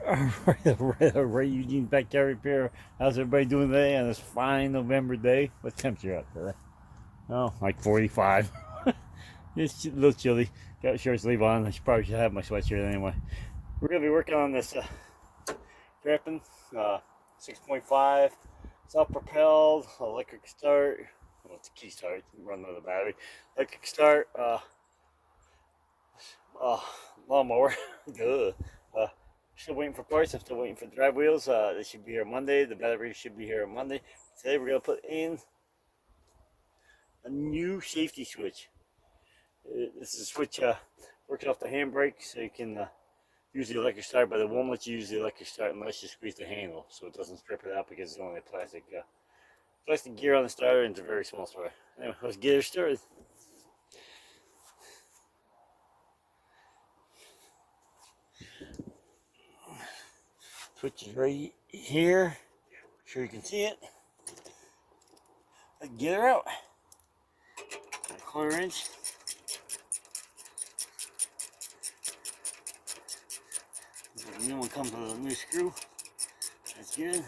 Right, Eugene's backyard repair. How's everybody doing today on this fine November day? What's temperature out today? Oh, like 45. It's a little chilly. Got a short sleeve on. I probably should have my sweatshirt anyway. We're gonna be working on this Sharpen 6.5 self-propelled electric start. Well, it's a key start. Run with the battery. Electric start. Lawnmower. Duh. Still waiting for parts. I'm still waiting for the drive wheels. They should be here Monday. The battery should be here on Monday. Today we're gonna put in a new safety switch. This is a switch works off the handbrake, so you can use the electric start, but it won't let you use the electric start unless you squeeze the handle, so it doesn't strip it out because it's only a plastic gear on the starter, and it's a very small starter. Anyway, let's get it started. Switch is right here. Make sure you can see it. Let's get her out. A 1/4 inch. The new one comes with a new screw. That's good.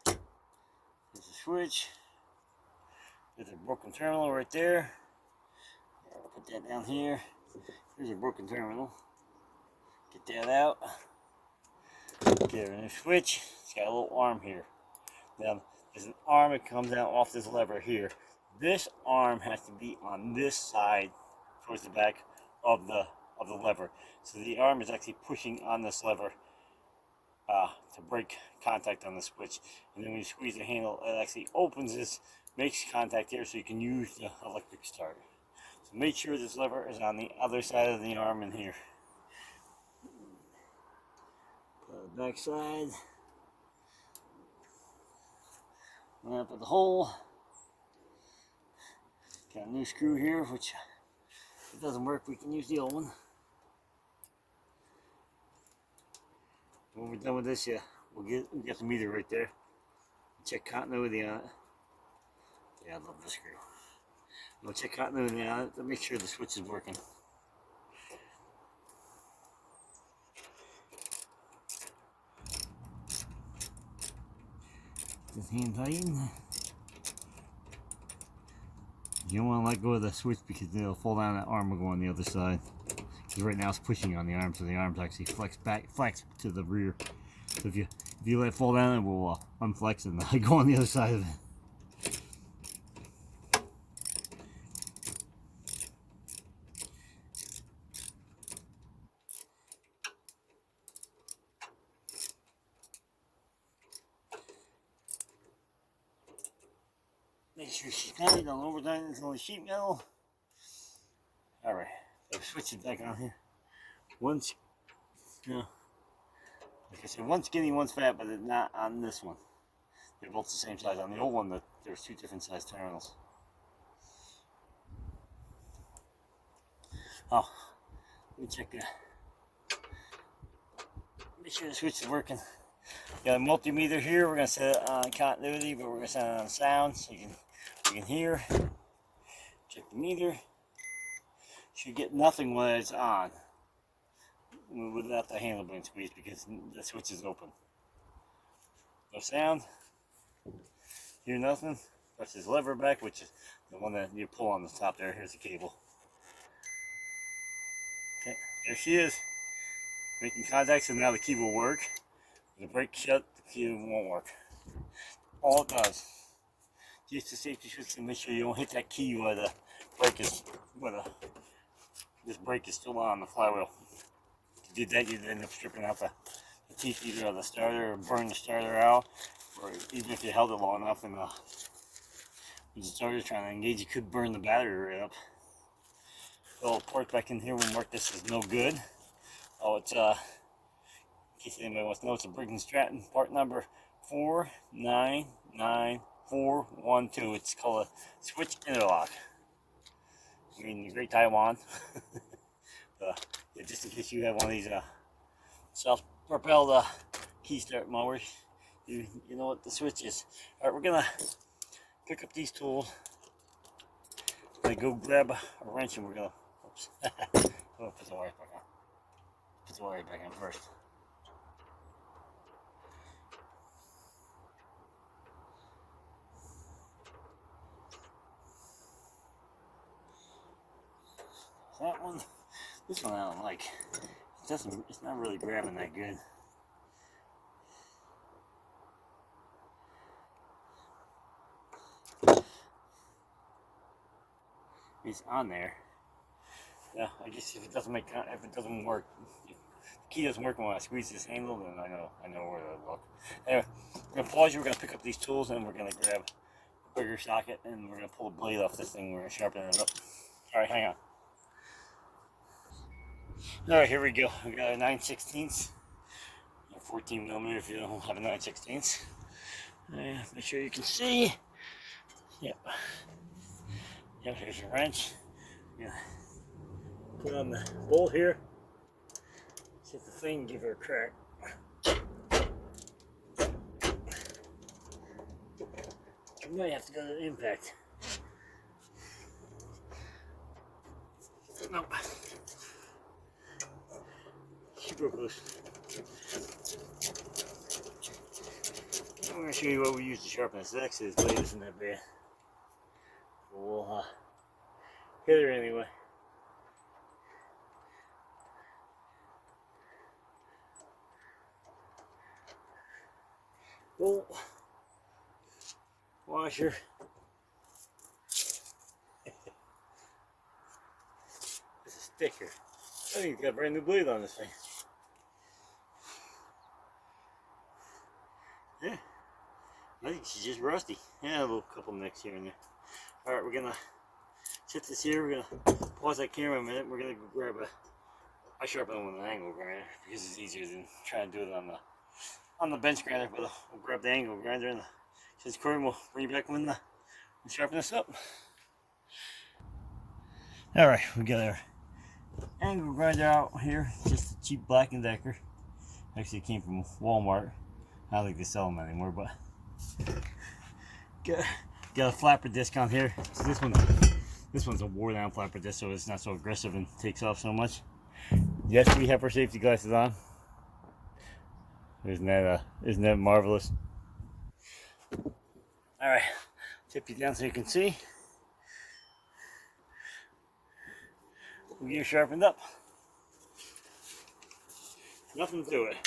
There's a switch. There's a broken terminal right there. Put that down here. Here's a broken terminal. Get that out. Get a new switch. It's got a little arm here. Now, there's an arm that comes out off this lever here. This arm has to be on this side towards the back of the lever. So the arm is actually pushing on this lever to break contact on the switch. And then when you squeeze the handle, it actually opens this, makes contact here so you can use the electric start. So make sure this lever is on the other side of the arm in here. Put the back side. Line up with the hole. Got a new screw here, which if it doesn't work, we can use the old one. When we're done with this, yeah, we'll get the meter right there. Check continuity on it. Yeah, I love the screw. We'll check continuity on it to make sure the switch is working. Just hand tighten. You don't want to let go of the switch because it'll fall down. That arm will go on the other side. Because right now it's pushing on the arm, so the arm's actually flex to the rear. So if you let it fall down, it will unflex and go on the other side of it. Make sure she's tight, don't overtighten until the sheet metal. Alright, so switch it back on here. One's, like I said, one's skinny, one's fat, but it's not on this one. They're both the same size. On the old one, there's two different size terminals. Oh, let me check that. Make sure the switch is working. Got a multimeter here. We're going to set it on continuity, but we're going to set it on sound so you can hear. Check the meter. Should get nothing when it's on without the handle being squeezed because the switch is open. No sound. Hear nothing. Press this lever back, which is the one that you pull on the top there. Here's the cable. Okay, there she is. Making contact, so now the key will work. The brake shut, the key won't work. All it does, just a safety switch to make sure you don't hit that key where the brake is, this brake is still on the flywheel. If you did that, you'd end up stripping out the teeth either of the starter or burn the starter out, or even if you held it long enough and when the starter's trying to engage, you could burn the battery right up. The little port back in here won't work. This is no good. Oh, it's in case anybody wants to know, it's a Briggs & Stratton part number 499412. It's called a switch interlock. I mean, the Great Taiwan. Yeah, just in case you have one of these self-propelled key start mowers, you know what the switch is. All right, we're gonna pick up these tools. gonna go grab a wrench and we're gonna, oops, oh, put the wire back on. Put the wire back on first. That one, this one I don't like. It's not really grabbing that good. It's on there. Yeah, I guess if it doesn't work, if the key doesn't work when I squeeze this handle, then I know where to look. Anyway, we're gonna pause you. We're gonna pick up these tools and we're gonna grab a bigger socket and we're gonna pull the blade off this thing. We're gonna sharpen it up. All right, hang on. All right, here we go. We got a 9/16, 14 millimeter if you don't have a 9/16. Make sure you can see. Yep. Yep. Here's your wrench. Yeah. Put on the bolt here. Hit the thing. Give her a crack. You might have to go to the impact. Nope. Super close. I'm going to show you what we use to sharpen this. Actually, this blade isn't that bad. But we'll hit her anyway. Bolt. Washer. This is thicker. I think it's got a brand new blade on this thing. Yeah. I think she's just rusty. Yeah, a little couple nicks here and there. Alright, we're gonna set this here. We're gonna pause that camera a minute. We're gonna go grab I sharpen it with an angle grinder because it's easier than trying to do it on the bench grinder. But we'll grab the angle grinder and since Corey will bring you back when we sharpen this up. Alright, we got our angle grinder out here. Just a cheap Black & Decker. Actually, it came from Walmart. I don't think they sell them anymore, but got a flapper disc on here. So this one's a wore down flapper disc, so it's not so aggressive and takes off so much. Yes, we have our safety glasses on. Isn't that marvelous? All right, tip you down so you can see. We'll get her sharpened up. Nothing to it.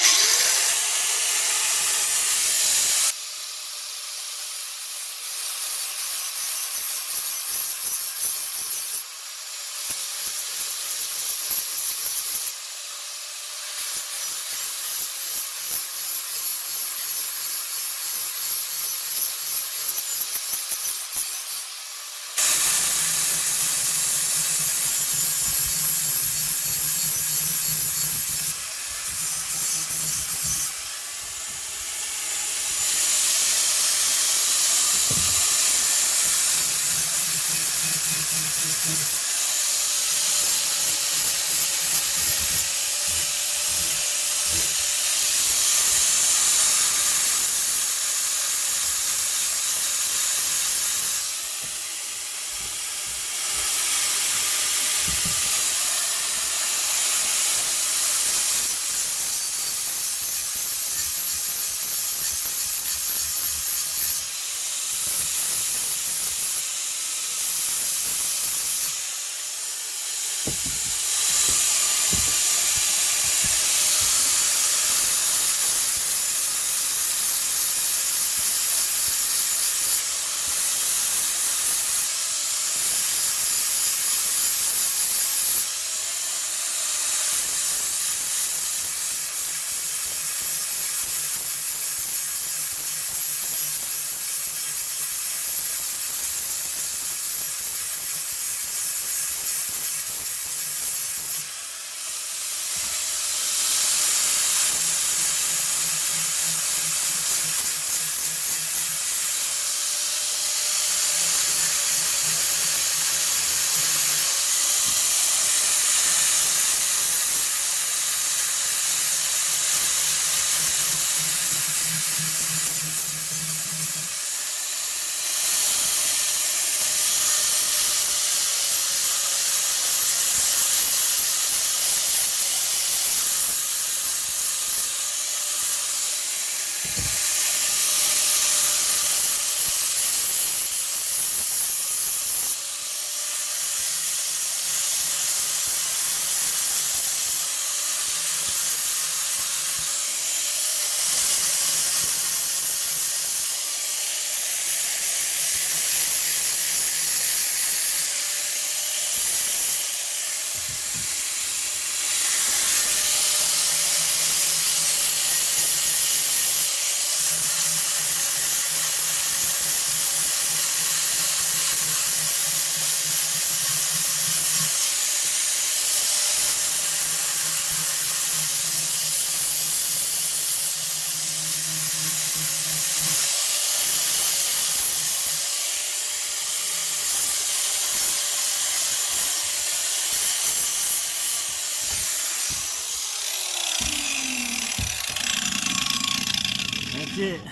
that's it.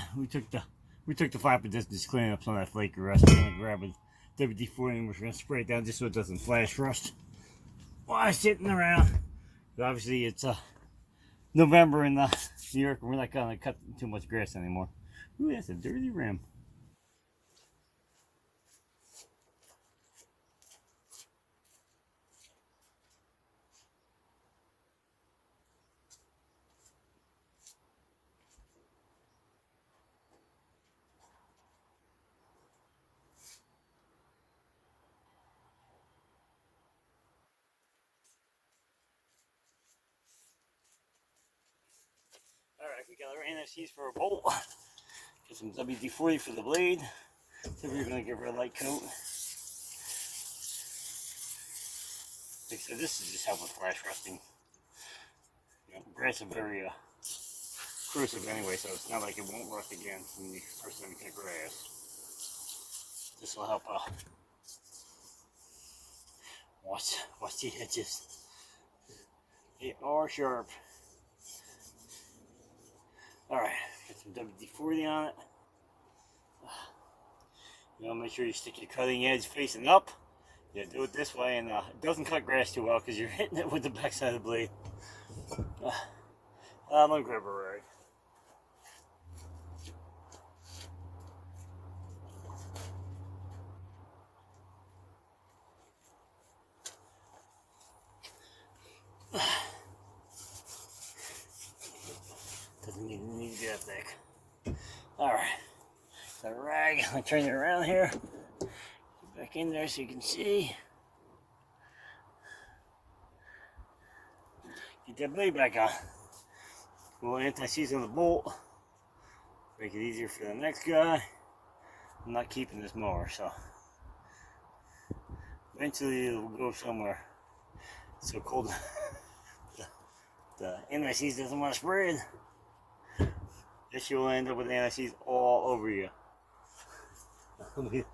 We took the flapper just cleaning up some of that flaky rust. We're gonna grab a WD-40 and we're gonna spray it down just so it doesn't flash rust while sitting around. But obviously it's November in New York and we're not gonna cut too much grass anymore. Ooh, that's a dirty rim. Alright, we got our NFCs for a bolt. Get some WD-40 for the blade. So we're going to give her a light coat. Like I said, this is just helping flash rusting. You know, grass is very corrosive anyway, so it's not like it won't rust again when you first time you cut grass. This will help watch the edges. They are sharp. Alright, get some WD-40 on it. You want to make sure you stick your cutting edge facing up. Yeah, do it this way, and it doesn't cut grass too well because you're hitting it with the backside of the blade. I'm gonna grab a rag. Doesn't need to be that thick. Alright, got a rag. I'm gonna turn it around here. Get back in there so you can see. Get that blade back on. A little anti-seize on the bolt. Make it easier for the next guy. I'm not keeping this mower, so eventually it will go somewhere. It's so cold. the anti-seize doesn't want to spread. This you'll end up with anti-seize all over you. We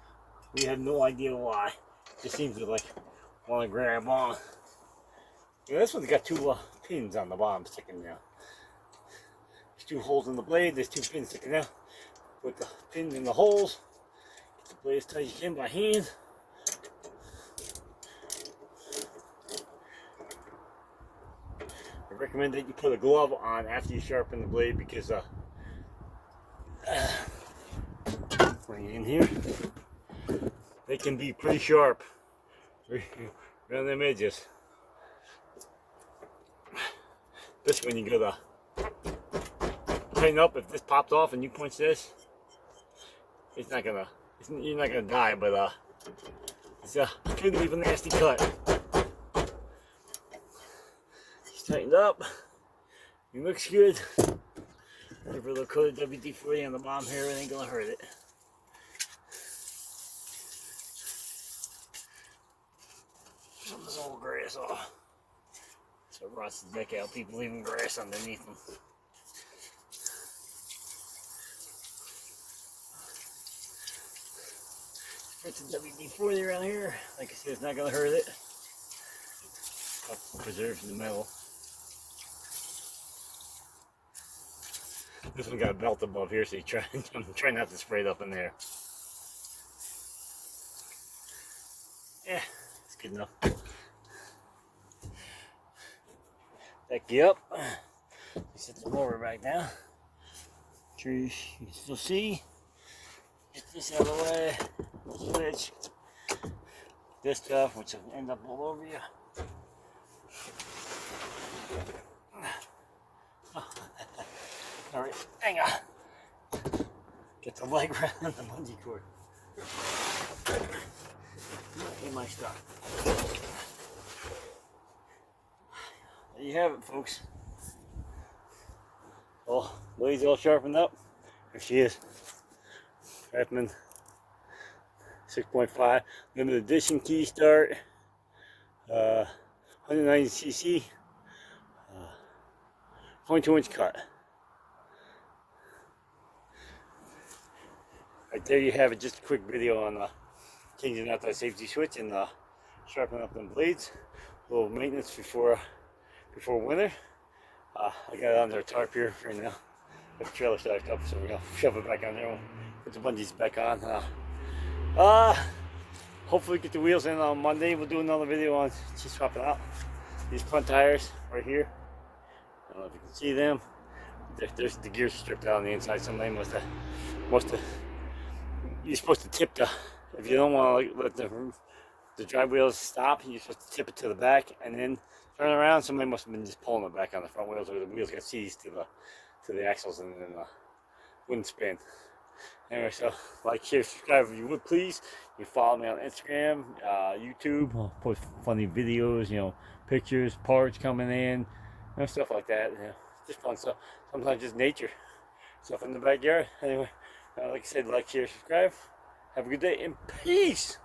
have no idea why. It just seems to like want to grab on. Yeah, this one's got two pins on the bottom sticking down. There's two holes in the blade, there's two pins sticking out. Put the pins in the holes. Get the blade as tight as you can by hand. I recommend that you put a glove on after you sharpen the blade because bring it in here. They can be pretty sharp around them edges. This when you go to tighten up, if this popped off and you punch this, you're not gonna die, but it's could leave a nasty cut. It's tightened up. It looks good. Give her a little coat of WD-40 on the bottom here, it ain't gonna hurt it. Some of this old grass off. So it rots the deck out, people leaving grass underneath them. Put some WD-40 around here. Like I said, it's not gonna hurt it. Preserves the metal. This one got a belt above here, so I'm trying not to spray it up in there. Yeah, it's good enough. Back you up. Set the mower back down. Sure you can still see. Get this out of the way. Switch. This stuff, which will end up all over you. Alright, hang on. Get the leg around the bungee cord. Get my stuff. There you have it, folks. Well, blade's all sharpened up. There she is. Sharpen 6.5 limited edition key start. 190cc. 0.2-inch cut. Right there you have it, just a quick video on changing out that safety switch and sharpening up them blades. A little maintenance before winter. I got it under a tarp here right now. the trailer stacked up, so we're gonna shove it back on there. Put the bungees back on. Hopefully get the wheels in on Monday. We'll do another video on just swapping out these front tires right here. I don't know if you can see them. There's the gears stripped out on the inside. Somebody must have. You're supposed to tip if you don't want to let the drive wheels stop, you're supposed to tip it to the back and then turn around. Somebody must have been just pulling it back on the front wheels, or the wheels got seized to the axles and then wouldn't spin. Anyway, so like, share, subscribe if you would, please. You follow me on Instagram, YouTube. I'll post funny videos, pictures, parts coming in, stuff like that. Just fun stuff. Sometimes just nature stuff in the backyard. Anyway, like I said, like, share, subscribe. Have a good day and peace.